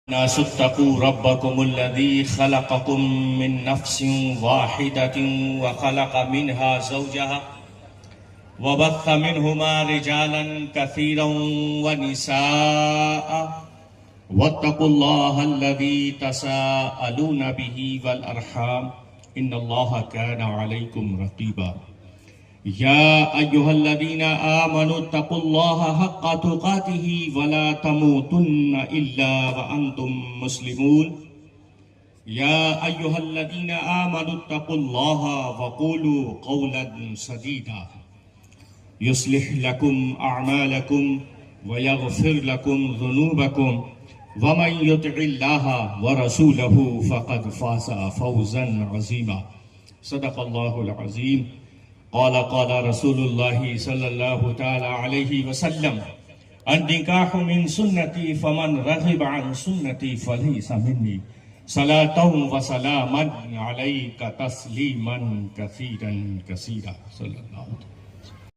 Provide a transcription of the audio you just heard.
الناس اتقوا ربكم الذي خلقكم من نفس واحدة وخلق منها زوجها وبث منهما رجالا كثيرا ونساء واتقوا الله الذي تساءلون به والأرحام إن الله كان عليكم رقيبا يا أيها الذين آمنوا اتقوا الله حق تقاته ولا تموتن إلا وأنتم مسلمون يا أيها الذين آمنوا اتقوا الله وقولوا قولا سديدا يصلح لكم أعمالكم ويغفر لكم ذنوبكم ومن يطع الله ورسوله فقد فاز فوزا عظيما صدق الله العظيم قال رسول الله صلى الله تعالى عليه وسلم النكاح من سنتي فمن رغب عن سنتي فليس مني صلاة وسلاما عليك تسليما كثيرا كثيرا صلى الله عليه وسلم.